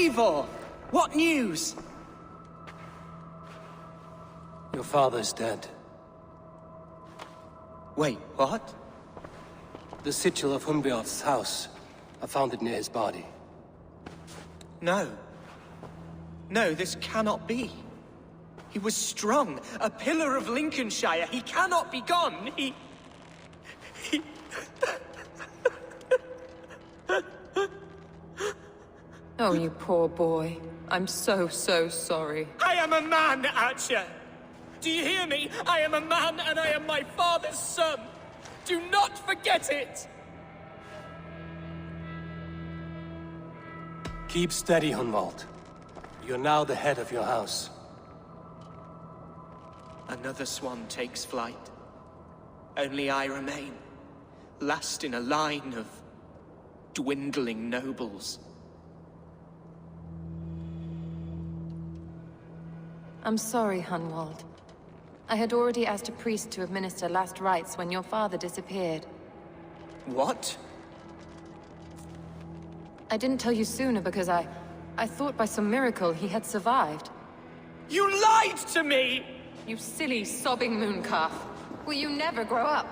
Eivor! What news? Your father's dead. Wait, what? The sigil of Hunbjorn's house. I found it near his body. No. No, this cannot be. He was strong, a pillar of Lincolnshire. He cannot be gone. He... Oh, you poor boy. I'm so sorry. I am a man, Archer! Do you hear me? I am a man and I am my father's son! Do not forget it! Keep steady, Hunwald. You're now the head of your house. Another swan takes flight. Only I remain, last in a line of dwindling nobles. I'm sorry, Hunwald. I had already asked a priest to administer last rites when your father disappeared. What? I didn't tell you sooner because I thought by some miracle he had survived. You lied to me! You silly, sobbing mooncalf. Will you never grow up?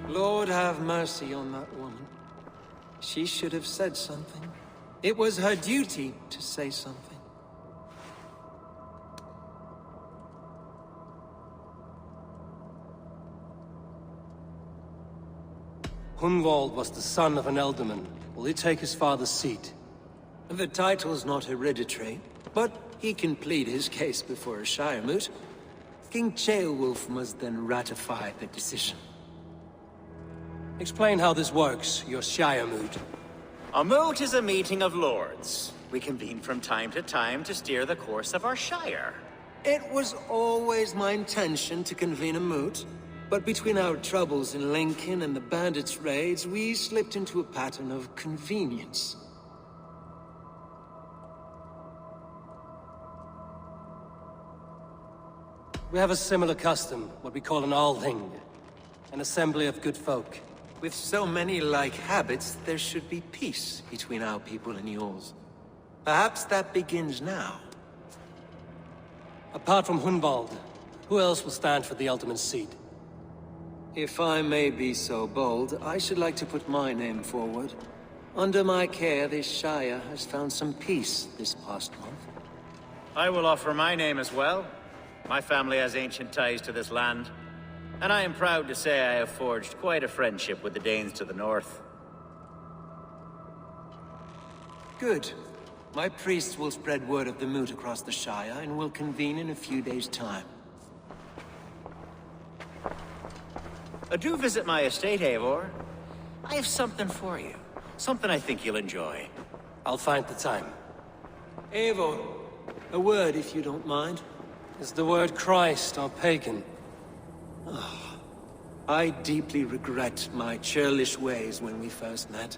Lord have mercy on that woman. She should have said something. It was her duty to say something. Hunwald was the son of an ealdorman. Will he take his father's seat? The title's not hereditary, but he can plead his case before a Shire moot. King Ceolwulf must then ratify the decision. Explain how this works, your Shire moot. A moot is a meeting of lords. We convene from time to steer the course of our Shire. It was always my intention to convene a moot, but between our troubles in Lincoln and the bandits' raids, we slipped into a pattern of convenience. We have a similar custom, what we call an Althing. An assembly of good folk. With so many like habits, there should be peace between our people and yours. Perhaps that begins now. Apart from Hunwald, who else will stand for the ultimate seat? If I may be so bold, I should like to put my name forward. Under my care, this Shire has found some peace this past month. I will offer my name as well. My family has ancient ties to this land, and I am proud to say I have forged quite a friendship with the Danes to the north. Good. My priests will spread word of the moot across the Shire, and will convene in a few days' time. Do visit my estate, Eivor. I have something for you. Something I think you'll enjoy. I'll find the time. Eivor, a word if you don't mind. Is the word Christ or pagan? I deeply regret my churlish ways when we first met.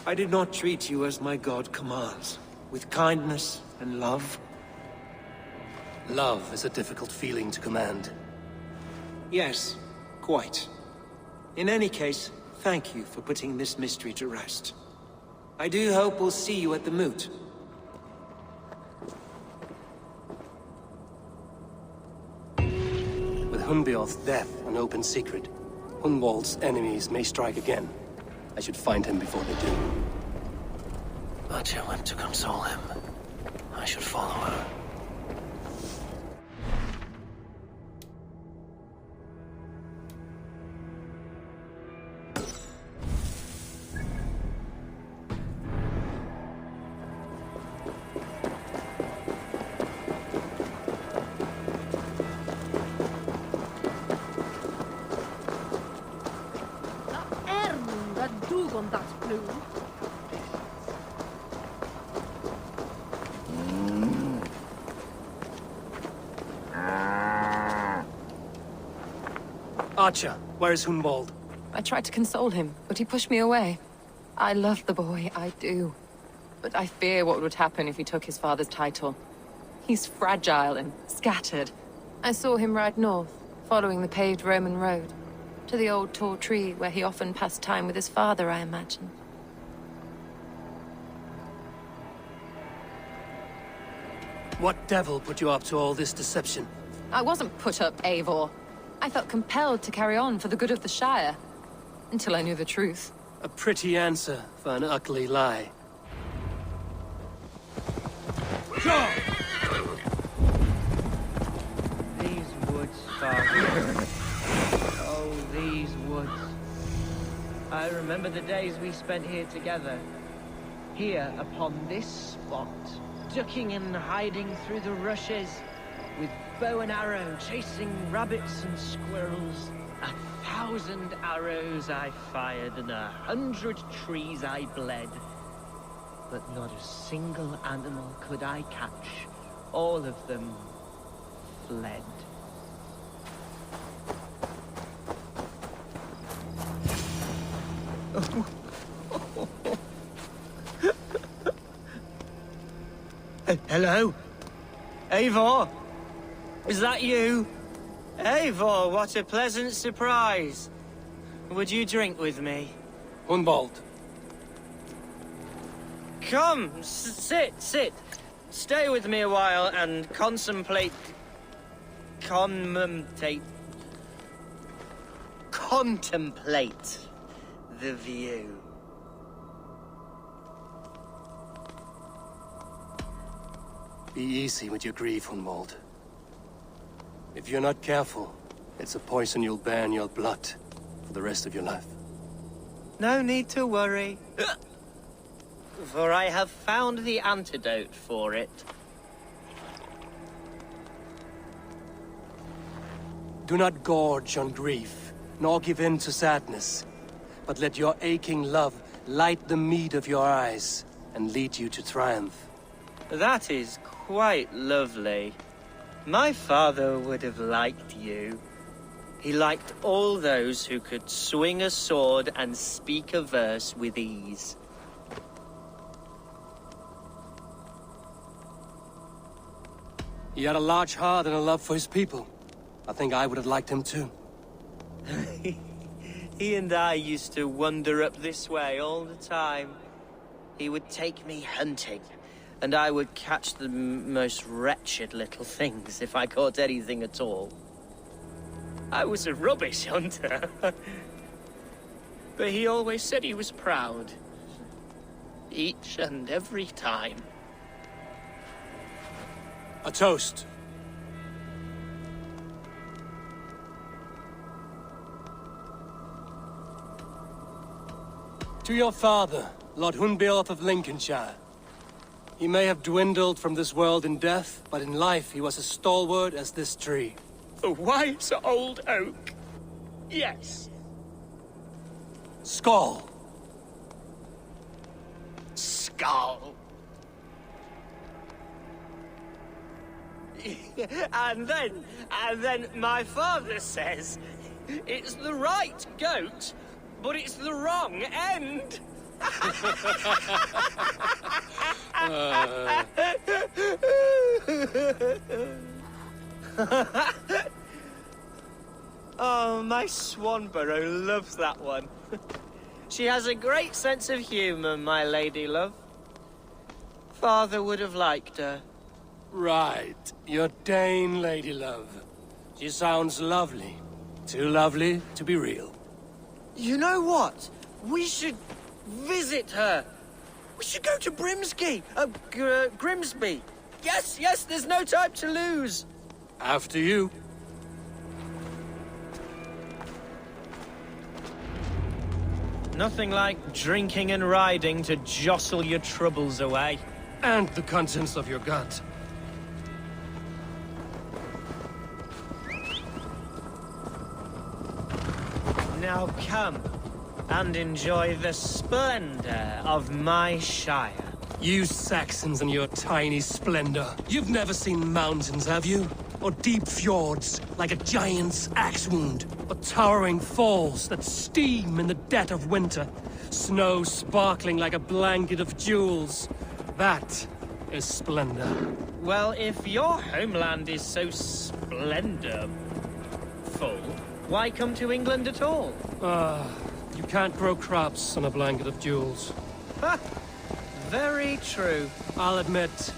I did not treat you as my god commands, with kindness and love. Love is a difficult feeling to command. Yes, quite. In any case, thank you for putting this mystery to rest. I do hope we'll see you at the moot. With Hunbjorn's death an open secret, Hunwald's enemies may strike again. I should find him before they do. Archer went to console him. I should follow her. Archer, where is Hunwald? I tried to console him, but he pushed me away. I love the boy, I do. But I fear what would happen if he took his father's title. He's fragile and scattered. I saw him ride north, following the paved Roman road. To the old tall tree where he often passed time with his father, I imagine. What devil put you up to all this deception? I wasn't put up, Eivor. I felt compelled to carry on for the good of the Shire. Until I knew the truth. A pretty answer for an ugly lie. These woods, Father. Oh, these woods. I remember the days we spent here together. Here, upon this spot. Ducking and hiding through the rushes. With bow and arrow, chasing rabbits and squirrels. 1,000 arrows I fired and 100 trees I bled. But not a single animal could I catch. All of them fled. Hello? Eivor? Is that you? Eivor, what a pleasant surprise. Would you drink with me? Hunwald. Come, sit. Stay with me a while and contemplate the view. Be easy with your grief, Hunwald. If you're not careful, it's a poison you'll bear in your blood for the rest of your life. No need to worry. For I have found the antidote for it. Do not gorge on grief, nor give in to sadness, but let your aching love light the mead of your eyes and lead you to triumph. That is quite lovely. My father would have liked you. He liked all those who could swing a sword and speak a verse with ease. He had a large heart and a love for his people. I think I would have liked him too. He and I used to wander up this way all the time. He would take me hunting, and I would catch the most wretched little things if I caught anything at all. I was a rubbish hunter. But he always said he was proud. Each and every time. A toast. To your father, Lord Hunbeorth of Lincolnshire. He may have dwindled from this world in death, but in life he was as stalwart as this tree. A wise old oak. Yes. Skull. Skull. And then my father says, it's the right goat, but it's the wrong end. Oh, my Swanborough loves that one. She has a great sense of humor, my lady love. Father would have liked her. Right. Your Dane lady love. She sounds lovely. Too lovely to be real. You know what? We should visit her. We should go to Grimsby. Yes, there's no time to lose. After you. Nothing like drinking and riding to jostle your troubles away. And the contents of your gut. Now come and enjoy the splendor of my shire. You Saxons and your tiny splendor. You've never seen mountains, have you? Or deep fjords, like a giant's axe wound. Or towering falls that steam in the dead of winter. Snow sparkling like a blanket of jewels. That is splendor. Well, if your homeland is so splendorful, Why come to England at all? You can't grow crops on a blanket of jewels. Ha! Very true. I'll admit,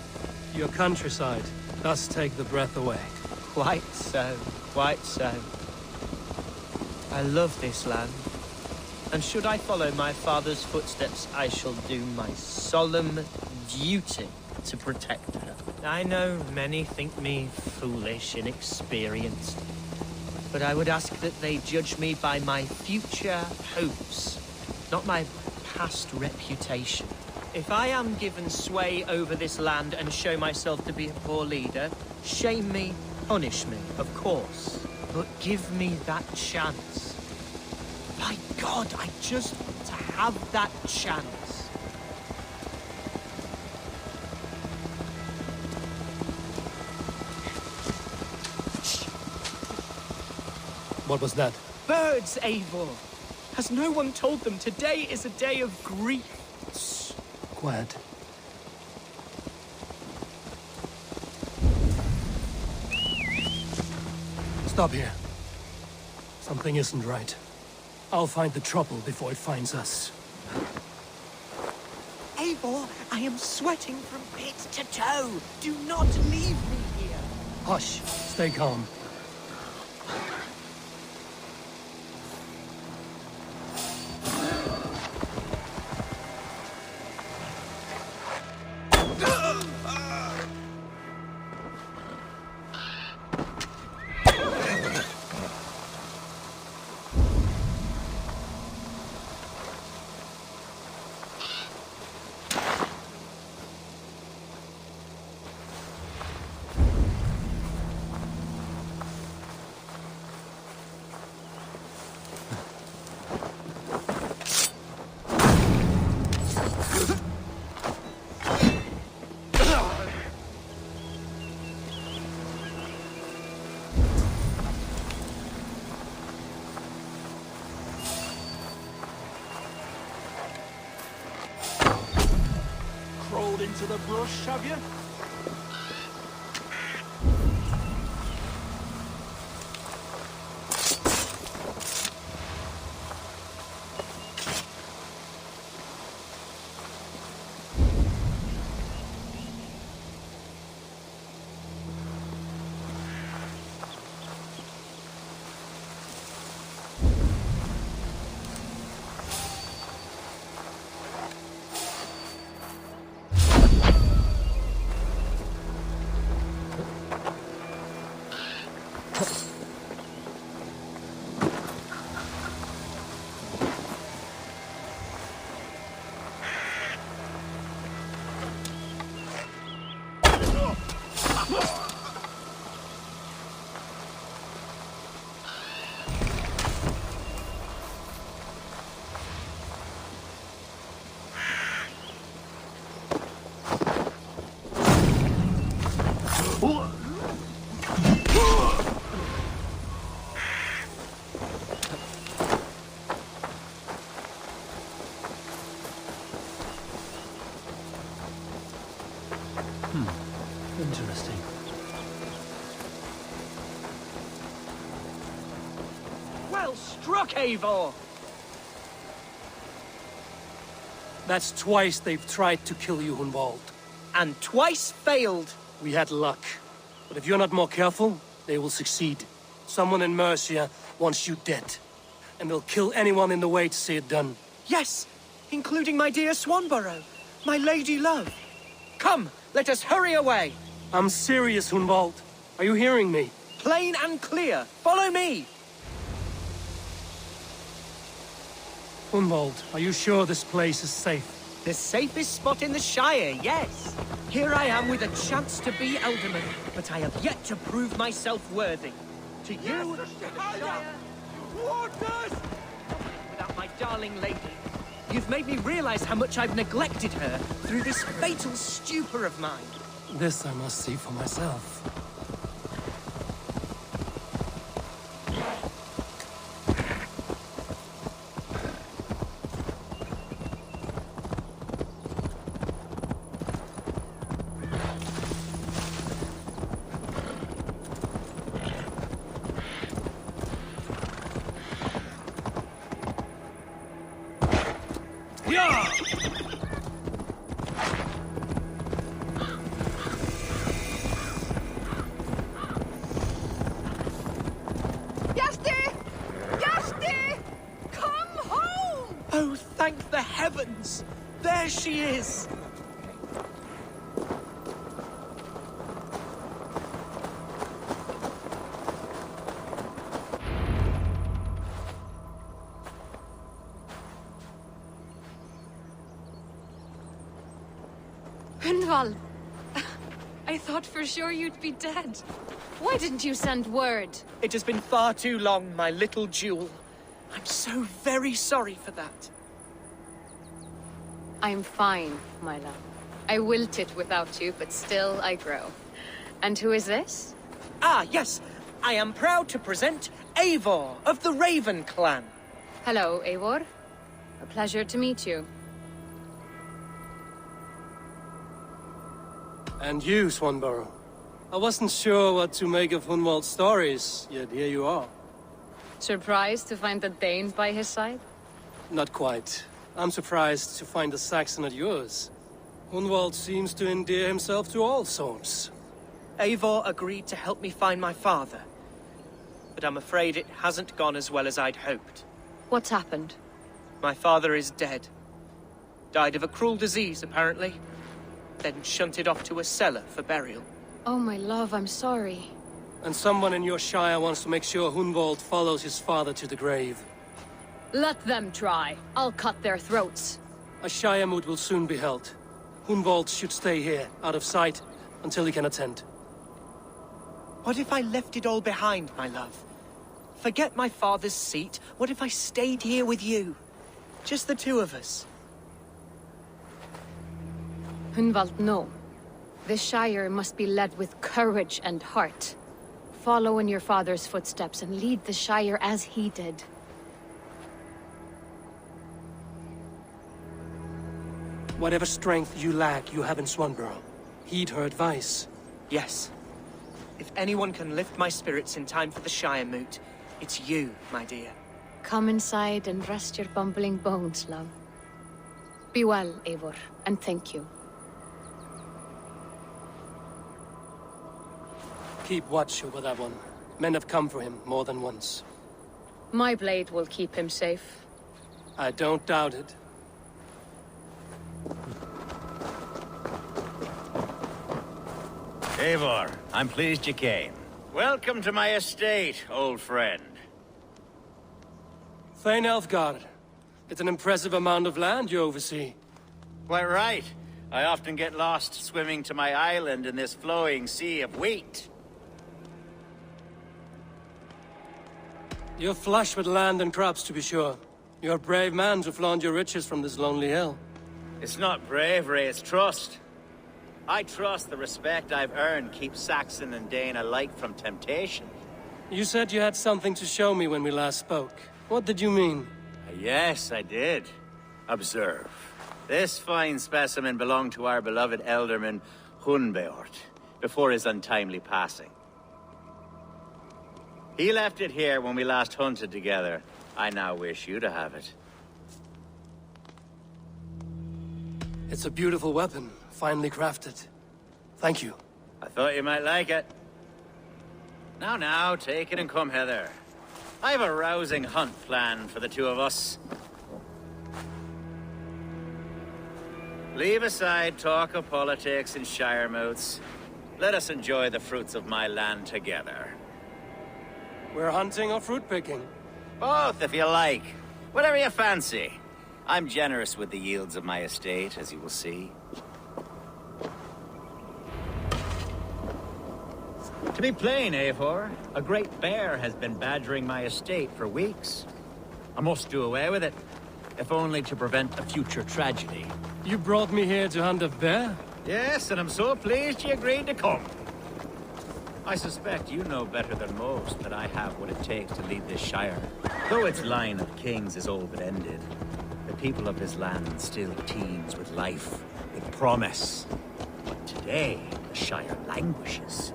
your countryside does take the breath away. Quite so, quite so. I love this land. And should I follow my father's footsteps, I shall do my solemn duty to protect her. I know many think me foolish, inexperienced, but I would ask that they judge me by my future hopes, not my past reputation. If I am given sway over this land and show myself to be a poor leader, shame me, punish me, of course, but give me that chance. My God, I just want to have that chance. What was that? Birds, Eivor! Has no one told them today is a day of grief? Quiet. Stop here. Something isn't right. I'll find the trouble before it finds us. Eivor, I am sweating from head to toe. Do not leave me here. Hush. Stay calm. Crawled into the brush, have you? Interesting. Well struck, Eivor! That's twice they've tried to kill you, Hunwald. And twice failed. We had luck. But if you're not more careful, they will succeed. Someone in Mercia wants you dead. And they'll kill anyone in the way to see it done. Yes, including my dear Swanborough, my lady love. Come, let us hurry away. I'm serious, Hunwald. Are you hearing me? Plain and clear. Follow me. Hunwald, are you sure this place is safe? The safest spot in the Shire, yes. Here I am with a chance to be Alderman, but I have yet to prove myself worthy. To you, the Shire, without my darling lady. You've made me realize how much I've neglected her through this fatal stupor of mine. This I must see for myself. heavens! There she is! Hunwald! I thought for sure you'd be dead. Why didn't you send word? It has been far too long, my little jewel. I'm so very sorry for that. I'm fine, my love. I wilted without you, but still I grow. And who is this? Ah, yes. I am proud to present Eivor of the Raven clan. Hello, Eivor. A pleasure to meet you. And you, Swanborough. I wasn't sure what to make of Hunwald's stories, yet here you are. Surprised to find the Dane by his side? Not quite. I'm surprised to find a Saxon at yours. Hunwald seems to endear himself to all sorts. Eivor agreed to help me find my father. But I'm afraid it hasn't gone as well as I'd hoped. What's happened? My father is dead. Died of a cruel disease, apparently. Then shunted off to a cellar for burial. Oh, my love, I'm sorry. And someone in your shire wants to make sure Hunwald follows his father to the grave. Let them try. I'll cut their throats. A shire moot will soon be held. Hunwald should stay here, out of sight, until he can attend. What if I left it all behind, my love? Forget my father's seat. What if I stayed here with you? Just the two of us. Hunwald, no. This Shire must be led with courage and heart. Follow in your father's footsteps and lead the Shire as he did. Whatever strength you lack, you have in Swanborough. Heed her advice. Yes. If anyone can lift my spirits in time for the Shire moot, it's you, my dear. Come inside and rest your bumbling bones, love. Be well, Eivor, and thank you. Keep watch over that one. Men have come for him more than once. My blade will keep him safe. I don't doubt it. Eivor, I'm pleased you came. Welcome to my estate, old friend. Thane Elfgard. It's an impressive amount of land you oversee. Quite right. I often get lost swimming to my island in this flowing sea of wheat. You're flush with land and crops, to be sure. You're a brave man to flaunt your riches from this lonely hill. It's not bravery, it's trust. I trust the respect I've earned keeps Saxon and Dane alike from temptation. You said you had something to show me when we last spoke. What did you mean? Yes, I did. Observe. This fine specimen belonged to our beloved elderman, Hunbeort, before his untimely passing. He left it here when we last hunted together. I now wish you to have it. It's a beautiful weapon, finely crafted. Thank you. I thought you might like it. Now, take it and come hither. I have a rousing hunt planned for the two of us. Leave aside talk of politics and shire moots. Let us enjoy the fruits of my land together. We're hunting or fruit picking? Both, if you like. Whatever you fancy. I'm generous with the yields of my estate, as you will see. To be plain, Eivor, a great bear has been badgering my estate for weeks. I must do away with it, if only to prevent a future tragedy. You brought me here to hunt a bear? Yes, and I'm so pleased you agreed to come. I suspect you know better than most that I have what it takes to lead this shire. Though its line of kings is all but ended, the people of this land still teems with life, with promise. But today, the shire languishes.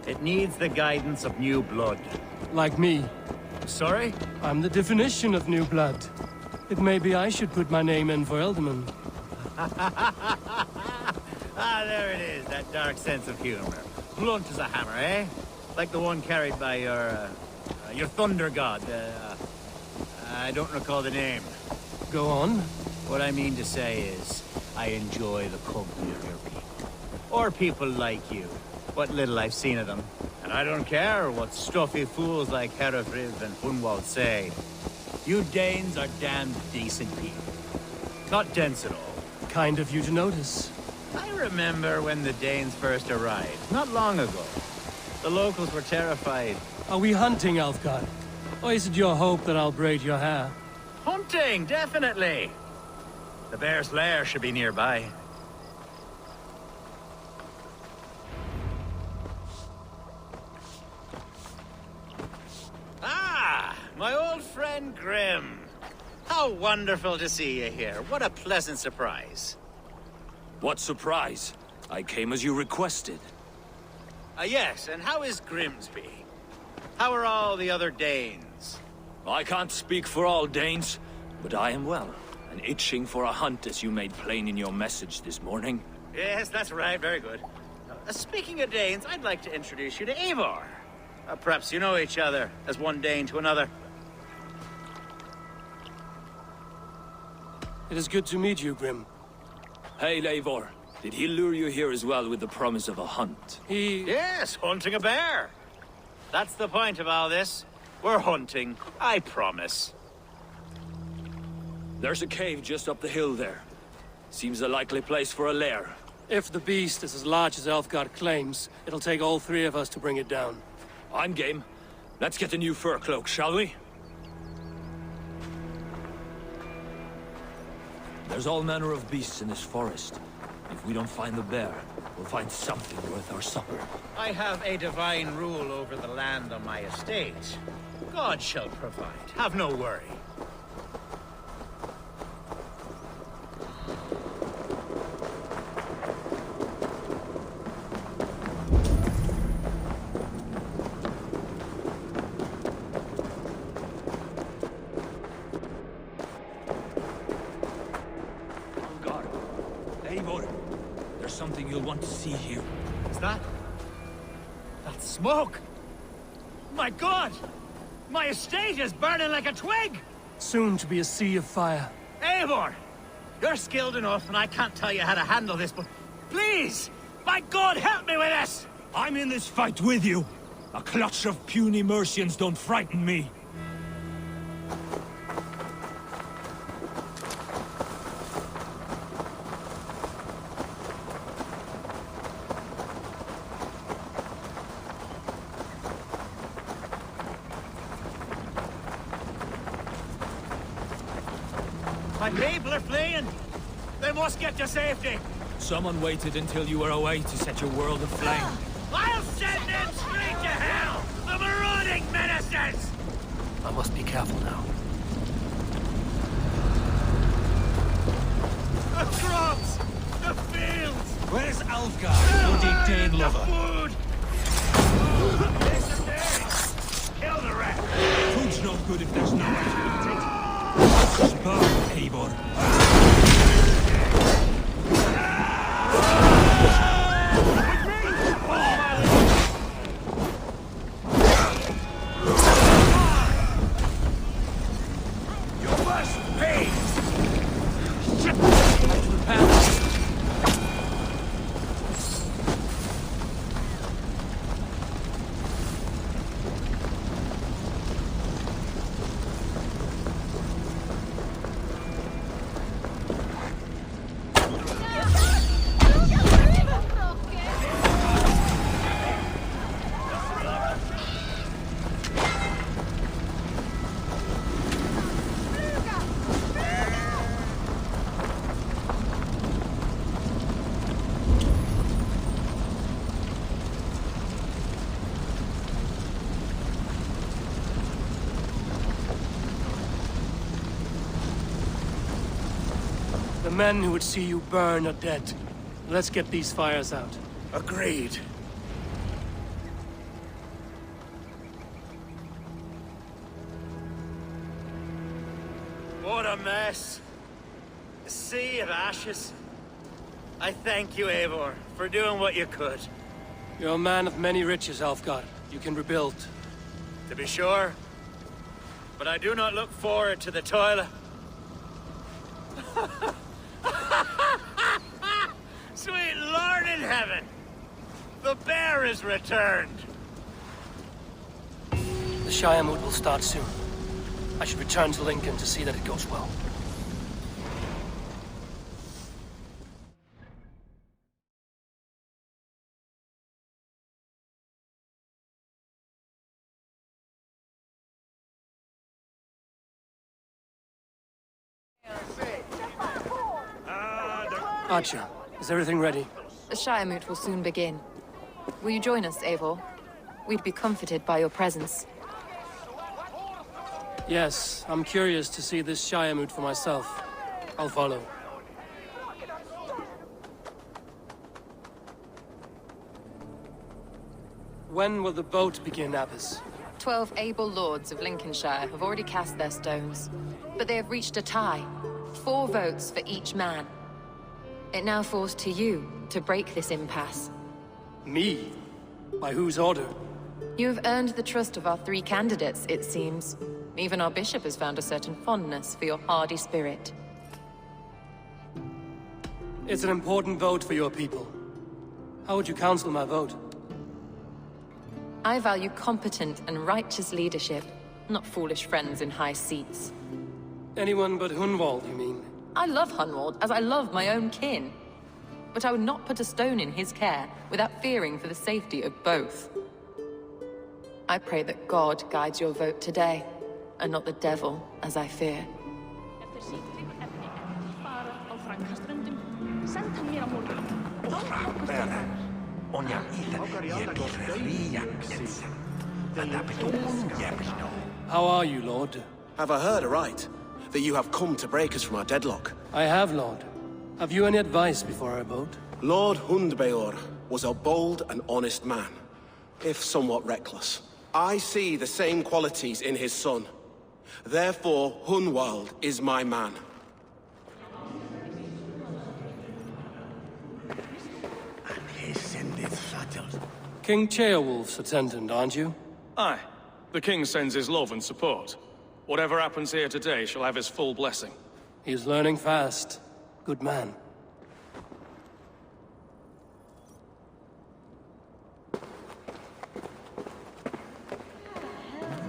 It needs the guidance of new blood. Like me. Sorry? I'm the definition of new blood. It may be I should put my name in for Elderman. Ah, there it is, that dark sense of humor. Blunt as a hammer, eh? Like the one carried by your thunder god. I don't recall the name. Go on. What I mean to say is, I enjoy the company of your people. Or people like you. What little I've seen of them. And I don't care what stuffy fools like Herefriv and Hunwald say. You Danes are damned decent people. Not dense at all. Kind of you to notice. I remember when the Danes first arrived, not long ago. The locals were terrified. Are we hunting, Alfgard? Or is it your hope that I'll braid your hair? Hunting, definitely! The bear's lair should be nearby. Ah! My old friend Grim. How wonderful to see you here. What a pleasant surprise. What surprise? I came as you requested. Yes, and how is Grimsby? How are all the other Danes? I can't speak for all Danes, but I am well, and itching for a hunt as you made plain in your message this morning. Yes, that's right. Very good. Speaking of Danes, I'd like to introduce you to Eivor. Perhaps you know each other, as one Dane to another. It is good to meet you, Grim. Hey, Eivor. Did he lure you here as well with the promise of a hunt? Yes, hunting a bear. That's the point of all this. We're hunting, I promise. There's a cave just up the hill there. Seems a likely place for a lair. If the beast is as large as Elfgard claims, it'll take all three of us to bring it down. I'm game. Let's get the new fur cloak, shall we? There's all manner of beasts in this forest. If we don't find the bear, we'll find something worth our supper. I have a divine rule over the land on my estate. God shall provide. Have no worry. Eivor, there's something you'll want to see here. Is that? That's smoke! My God! My estate is burning like a twig! Soon to be a sea of fire. Eivor! You're skilled enough, and I can't tell you how to handle this, but please! My God, help me with this! I'm in this fight with you. A clutch of puny Mercians don't frighten me. My people are fleeing! They must get to safety! Someone waited until you were away to set your world aflame. I'll send them straight to hell! The marauding menaces! I must be careful now. The crops! The fields! Where's Alfgard, bloody Dane The lover? food! This is it! Kill the rest! Food's no good if there's no one to eat it. Burn, Eivor. The men who would see you burn are dead. Let's get these fires out. Agreed. What a mess. A sea of ashes. I thank you, Eivor, for doing what you could. You're a man of many riches, Alfgard. You can rebuild. To be sure. But I do not look forward to the toil. Sweet Lord in heaven! The bear is returned! The Shire moot will start soon. I should return to Lincoln to see that it goes well. Archer, is everything ready? The Shire moot will soon begin. Will you join us, Eivor? We'd be comforted by your presence. Yes, I'm curious to see this Shire moot for myself. I'll follow. When will the vote begin, Abbess? 12 able lords of Lincolnshire have already cast their stones, but they have reached a tie. 4 votes for each man. It now falls to you to break this impasse. Me? By whose order? You have earned the trust of our 3 candidates, it seems. Even our bishop has found a certain fondness for your hardy spirit. It's an important vote for your people. How would you counsel my vote? I value competent and righteous leadership, not foolish friends in high seats. Anyone but Hunwald, you mean? I love Hunwald, as I love my own kin. But I would not put a stone in his care without fearing for the safety of both. I pray that God guides your vote today, and not the devil, as I fear. How are you, Lord? Have I heard aright? That you have come to break us from our deadlock? I have, Lord. Have you any advice before I vote? Lord Hundbeor was a bold and honest man, if somewhat reckless. I see the same qualities in his son. Therefore, Hunwald is my man. King Ceolwulf's attendant, aren't you? Aye. The king sends his love and support. Whatever happens here today shall have his full blessing. He's learning fast. Good man.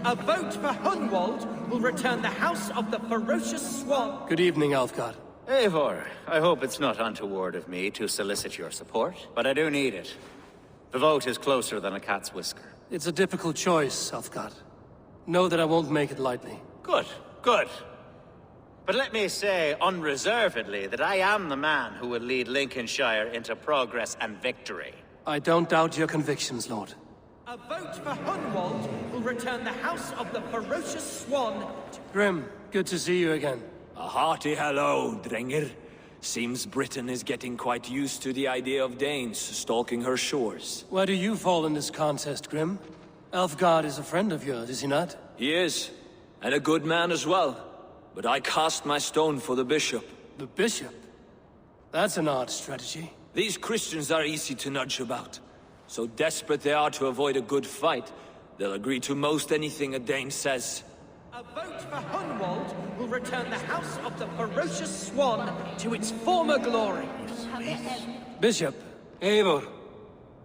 A vote for Hunwald will return the House of the Ferocious Swan. Good evening, Alfgard. Eivor, I hope it's not untoward of me to solicit your support, but I do need it. The vote is closer than a cat's whisker. It's a difficult choice, Alfgard. Know that I won't make it lightly. Good, good. But let me say unreservedly that I am the man who will lead Lincolnshire into progress and victory. I don't doubt your convictions, Lord. A vote for Hunwald will return the House of the Ferocious Swan. Grim, good to see you again. A hearty hello, Drenger. Seems Britain is getting quite used to the idea of Danes stalking her shores. Where do you fall in this contest, Grim? Alfgard is a friend of yours, is he not? He is, and a good man as well. But I cast my stone for the bishop. The bishop? That's an odd strategy. These Christians are easy to nudge about. So desperate they are to avoid a good fight, they'll agree to most anything a Dane says. A vote for Hunwald will return the House of the Ferocious Swan to its former glory. Bishop. Eivor,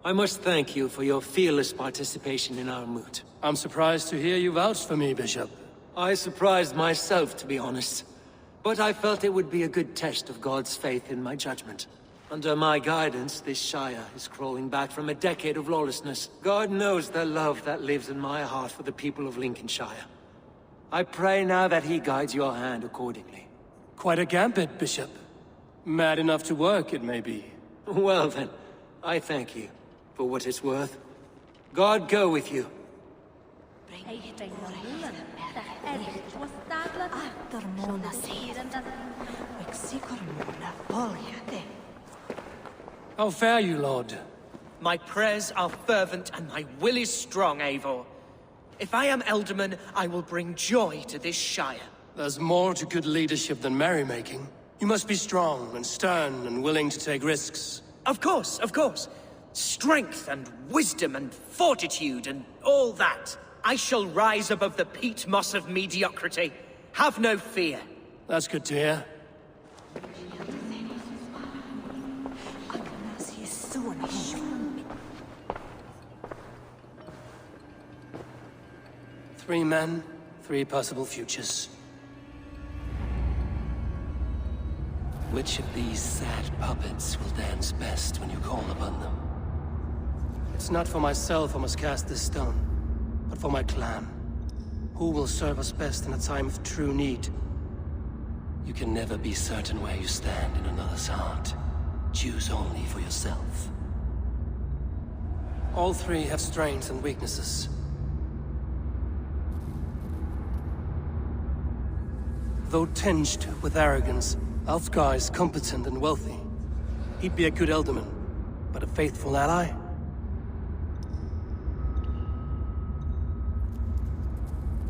I must thank you for your fearless participation in our moot. I'm surprised to hear you vouch for me, Bishop. I surprised myself, to be honest. But I felt it would be a good test of God's faith in my judgment. Under my guidance, this Shire is crawling back from a decade of lawlessness. God knows the love that lives in my heart for the people of Lincolnshire. I pray now that he guides your hand accordingly. Quite a gambit, Bishop. Mad enough to work, it may be. Well then, I thank you, for what it's worth. God go with you. How fare you, Lord? My prayers are fervent and my will is strong, Eivor. If I am Elderman, I will bring joy to this Shire. There's more to good leadership than merrymaking. You must be strong and stern and willing to take risks. Of course, of course. Strength and wisdom and fortitude and all that. I shall rise above the peat moss of mediocrity. Have no fear. That's good to hear. Three men, three possible futures. Which of these sad puppets will dance best when you call upon them? It's not for myself I must cast this stone, but for my clan. Who will serve us best in a time of true need? You can never be certain where you stand in another's heart. Choose only for yourself. All three have strengths and weaknesses. Though tinged with arrogance, Alfgar is competent and wealthy. He'd be a good Elderman, but a faithful ally?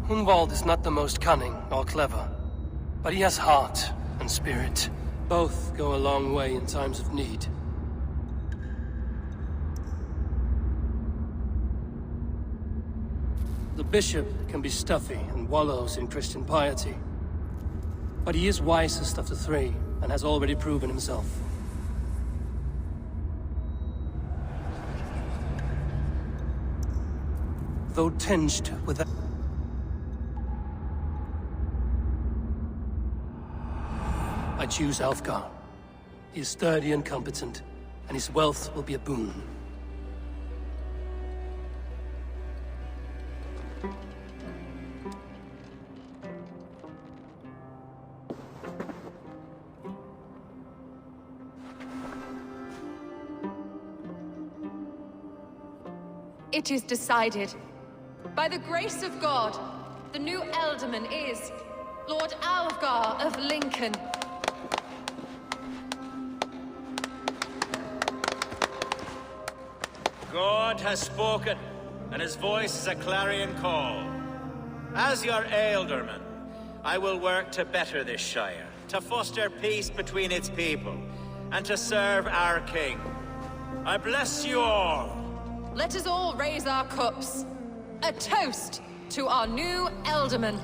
Hunwald is not the most cunning or clever, but he has heart and spirit. Both go a long way in times of need. The bishop can be stuffy and wallows in Christian piety. But he is wisest of the three, and has already proven himself. Though tinged with I choose Alfgar. He is sturdy and competent, and his wealth will be a boon. It is decided. By the grace of God, the new Elderman is Lord Alfgar of Lincoln. God has spoken, and his voice is a clarion call. As your Ealdorman, I will work to better this Shire, to foster peace between its people, and to serve our king. I bless you all. Let us all raise our cups. A toast to our new Elderman.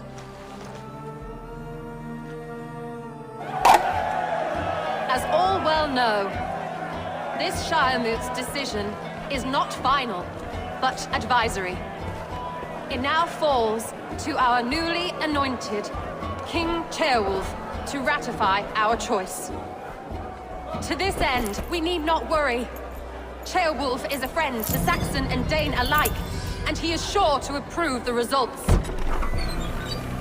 As all well know, this Shiremoot's decision is not final, but advisory. It now falls to our newly anointed King Ceolwulf to ratify our choice. To this end, we need not worry. Ceolwulf is a friend to Saxon and Dane alike, and he is sure to approve the results.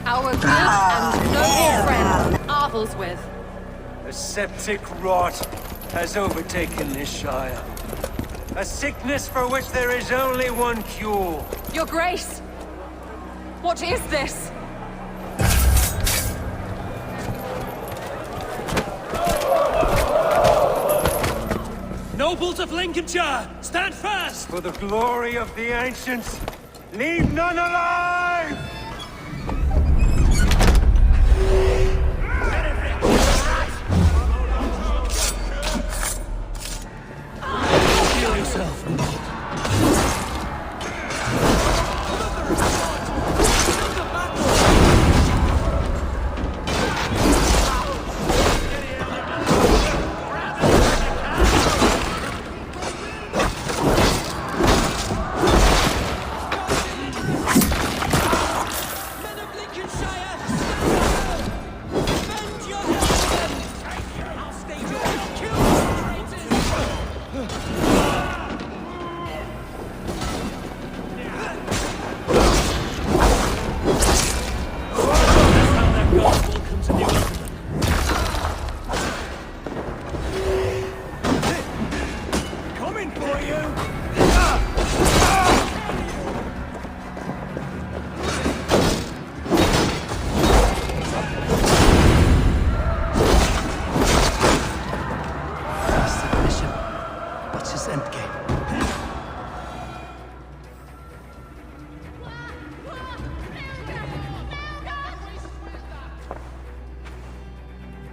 Our good and noble friend, Arthelswith. A septic rot has overtaken this Shire. A sickness for which there is only one cure. Your Grace! What is this? Nobles of Lincolnshire, stand fast! For the glory of the ancients, leave none alive! Heal yourself.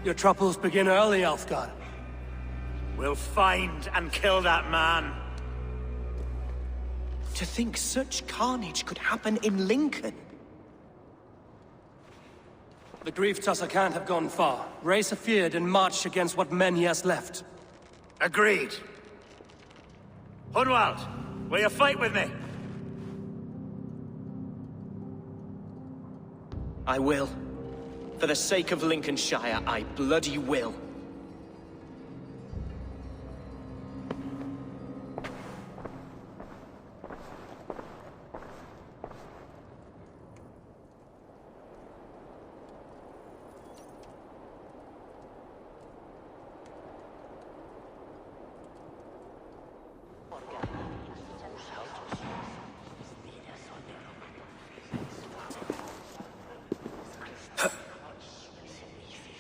Your troubles begin early, Alfgar. We'll find and kill that man. To think such carnage could happen in Lincoln. The grief tusser can't have gone far. Raise a feared and march against what men he has left. Agreed. Hunwald, will you fight with me? I will. For the sake of Lincolnshire, I bloody will.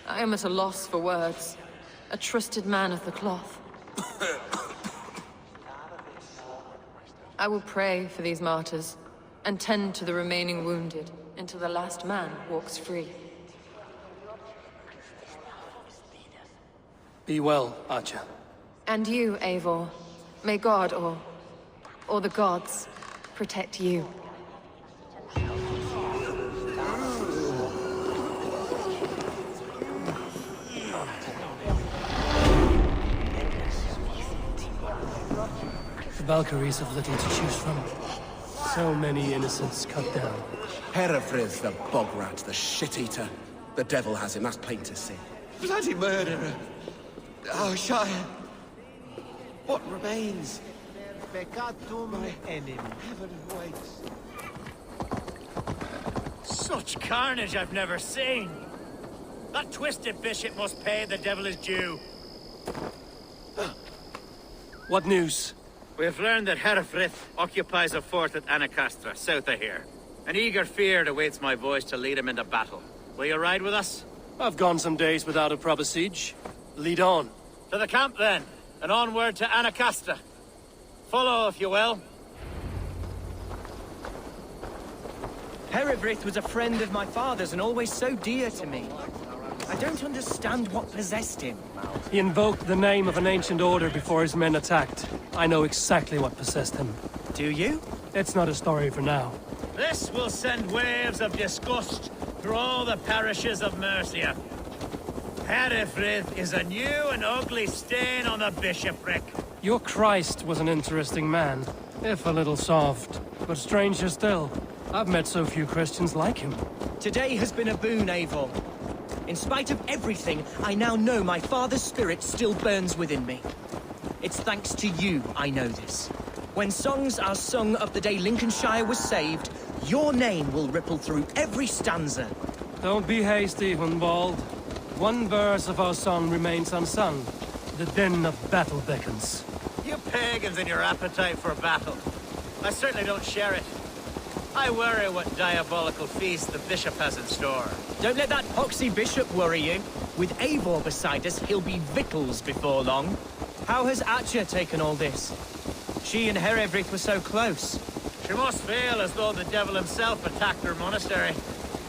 I am at a loss for words. A trusted man of the cloth. I will pray for these martyrs, and tend to the remaining wounded, until the last man walks free. Be well, Archer. And you, Eivor. May God, or the gods, protect you. The Valkyries have little to choose from. So many innocents cut down. Herefrith, the bog rat, the shit-eater. The devil has him, that's plain to see. Bloody murderer! Oh, Shire! What remains? My enemy. Heaven waits. Such carnage I've never seen. That twisted bishop must pay the devil his due. What news? We have learned that Herefrith occupies a fort at Anacastra, south of here. An eager fear awaits my voice to lead him into battle. Will you ride with us? I've gone some days without a proper siege. Lead on. To the camp then, and onward to Anacastra. Follow, if you will. Herefrith was a friend of my father's and always so dear to me. I don't understand what possessed him. He invoked the name of an ancient order before his men attacked. I know exactly what possessed him. Do you? It's not a story for now. This will send waves of disgust through all the parishes of Mercia. Herefrith is a new and ugly stain on the bishopric. Your Christ was an interesting man, if a little soft. But stranger still, I've met so few Christians like him. Today has been a boon, Eivor. In spite of everything, I now know my father's spirit still burns within me. It's thanks to you I know this. When songs are sung of the day Lincolnshire was saved, your name will ripple through every stanza. Don't be hasty, Hunwald. One verse of our song remains unsung. The din of battle beckons. You pagans and your appetite for battle. I certainly don't share it. I worry what diabolical feast the bishop has in store. Don't let that poxy bishop worry you. With Eivor beside us, he'll be victuals before long. How has Atcha taken all this? She and Herefrith were so close. She must feel as though the devil himself attacked her monastery.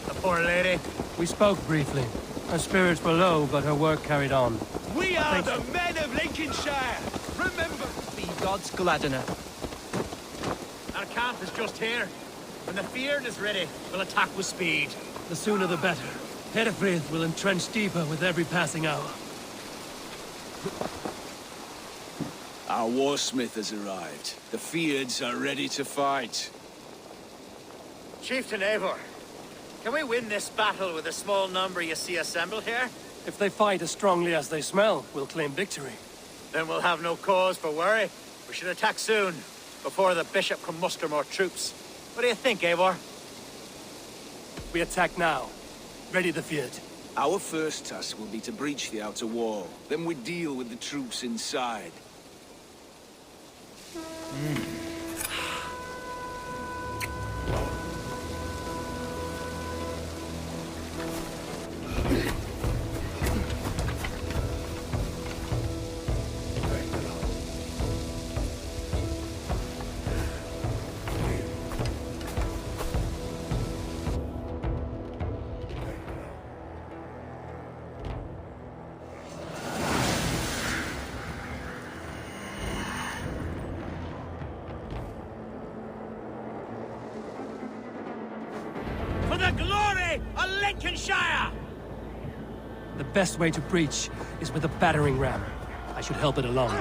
The poor lady. We spoke briefly. Her spirits were low, but her work carried on. We are the men of Lincolnshire! Remember! Be God's gladdener. Our camp is just here. When the feared is ready, we'll attack with speed. The sooner the better. Herefrith will entrench deeper with every passing hour. Our warsmith has arrived. The Feards are ready to fight. Chieftain Eivor, can we win this battle with the small number you see assembled here? If they fight as strongly as they smell, we'll claim victory. Then we'll have no cause for worry. We should attack soon, before the bishop can muster more troops. What do you think, Eivor? We attack now. Ready the field. Our first task will be to breach the outer wall. Then we deal with the troops inside. the glory of Lincolnshire! The best way to breach is with a battering ram. I should help it along.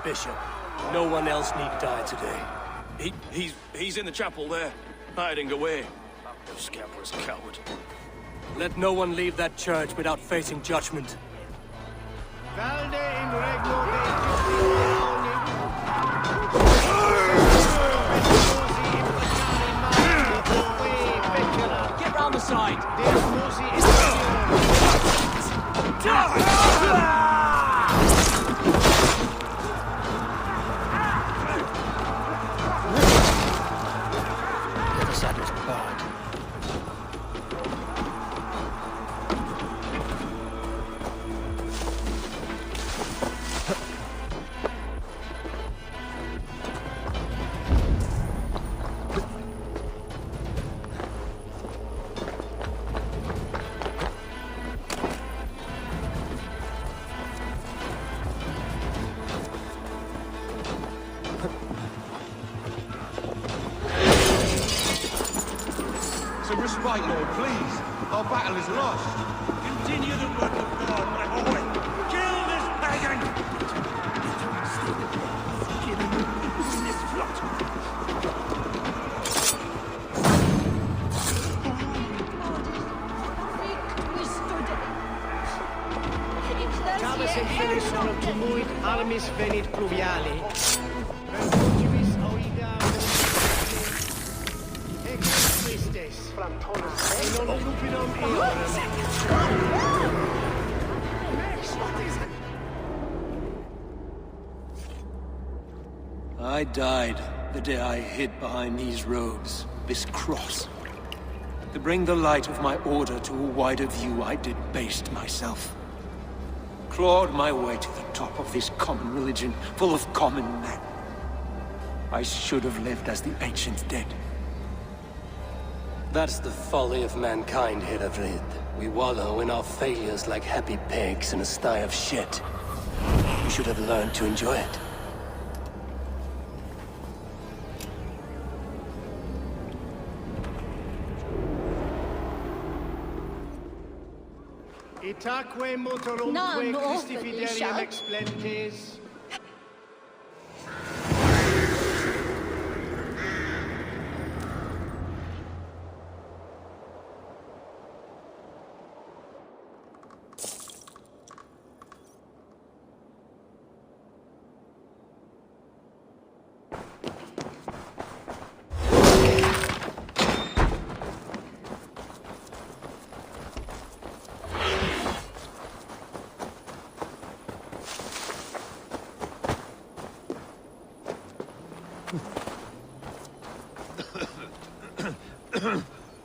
Bishop. No one else need die today. He's in the chapel there, hiding away. The scabrous coward. Let no one leave that church without facing judgment. Valde in regno Dei. Get round the side! The saddle's bad. Some respite, Lord, please. Our battle is lost. Continue the work of God, my boy. Kill this pagan! Cabas in finisher of tumuit armis venit pluviali. Refugivis oida ex Christes. Non lupinum eorum. I died the day I hid behind these robes, this cross. To bring the light of my order to a wider view, I debased myself. Clawed my way to the top of this common religion, full of common men. I should have lived as the ancients did. That's the folly of mankind, Hidden. We wallow in our failures like happy pigs in a sty of shit. We should have learned to enjoy it. Itaque motorumque Christi fidelium explentes.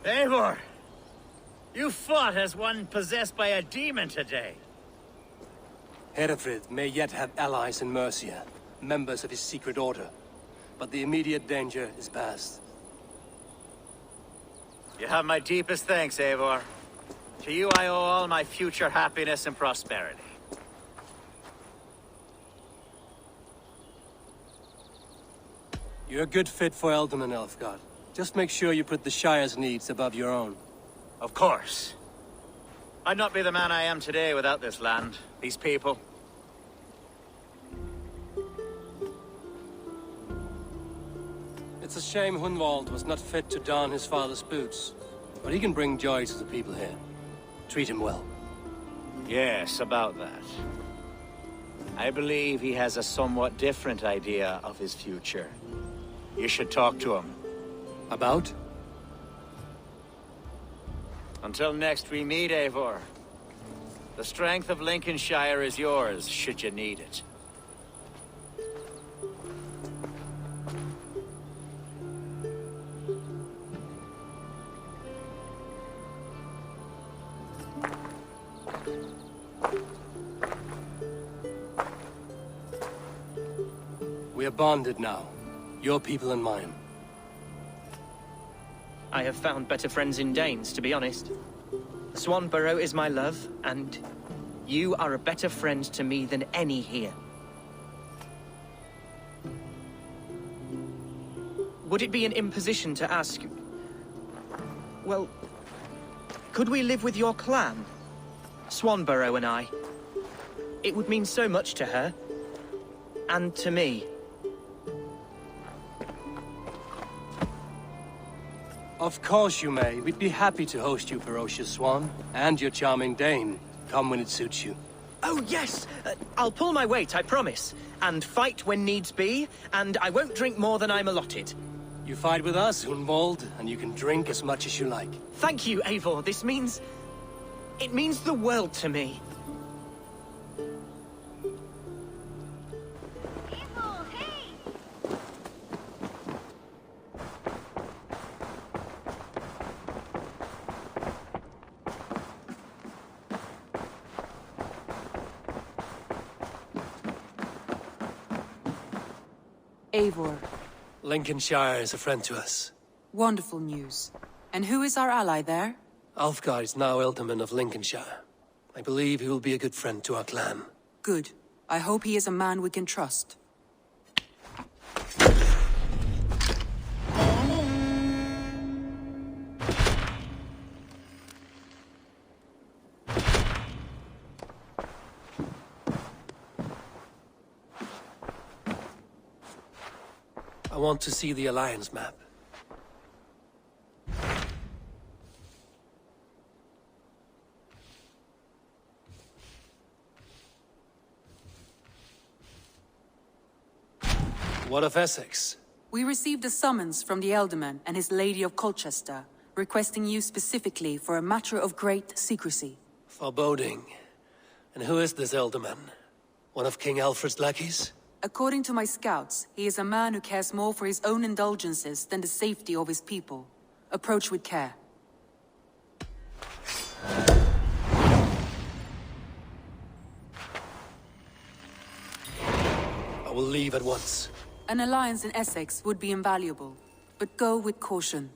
Eivor! You fought as one possessed by a demon today. Hereford may yet have allies in Mercia, members of his secret order. But the immediate danger is past. You have my deepest thanks, Eivor. To you I owe all my future happiness and prosperity. You're a good fit for Eldon and Elfgard. Just make sure you put the Shire's needs above your own. Of course. I'd not be the man I am today without this land, these people. It's a shame Hunwald was not fit to don his father's boots. But he can bring joy to the people here. Treat him well. Yes, about that. I believe he has a somewhat different idea of his future. You should talk to him. About? Until next we meet, Eivor. The strength of Lincolnshire is yours, should you need it. We are bonded now. Your people and mine. I have found better friends in Danes, to be honest. Swanborough is my love, and you are a better friend to me than any here. Would it be an imposition to ask... Well, could we live with your clan? Swanborough and I. It would mean so much to her. and to me. Of course you may. We'd be happy to host you, ferocious swan. And your charming dame. Come when it suits you. Oh, yes! I'll pull my weight, I promise. And fight when needs be, and I won't drink more than I'm allotted. You fight with us, Hunwald, and you can drink as much as you like. Thank you, Eivor. This means... it means the world to me. Eivor. Lincolnshire is a friend to us. Wonderful news. And who is our ally there? Alfgar is now Ealdorman of Lincolnshire. I believe he will be a good friend to our clan. Good. I hope he is a man we can trust. I want to see the Alliance map. What of Essex? We received a summons from the Ealdorman and his Lady of Colchester, requesting you specifically for a matter of great secrecy. Foreboding. And who is this Ealdorman? One of King Alfred's lackeys? According to my scouts, he is a man who cares more for his own indulgences than the safety of his people. Approach with care. I will leave at once. An alliance in Essex would be invaluable, but go with caution.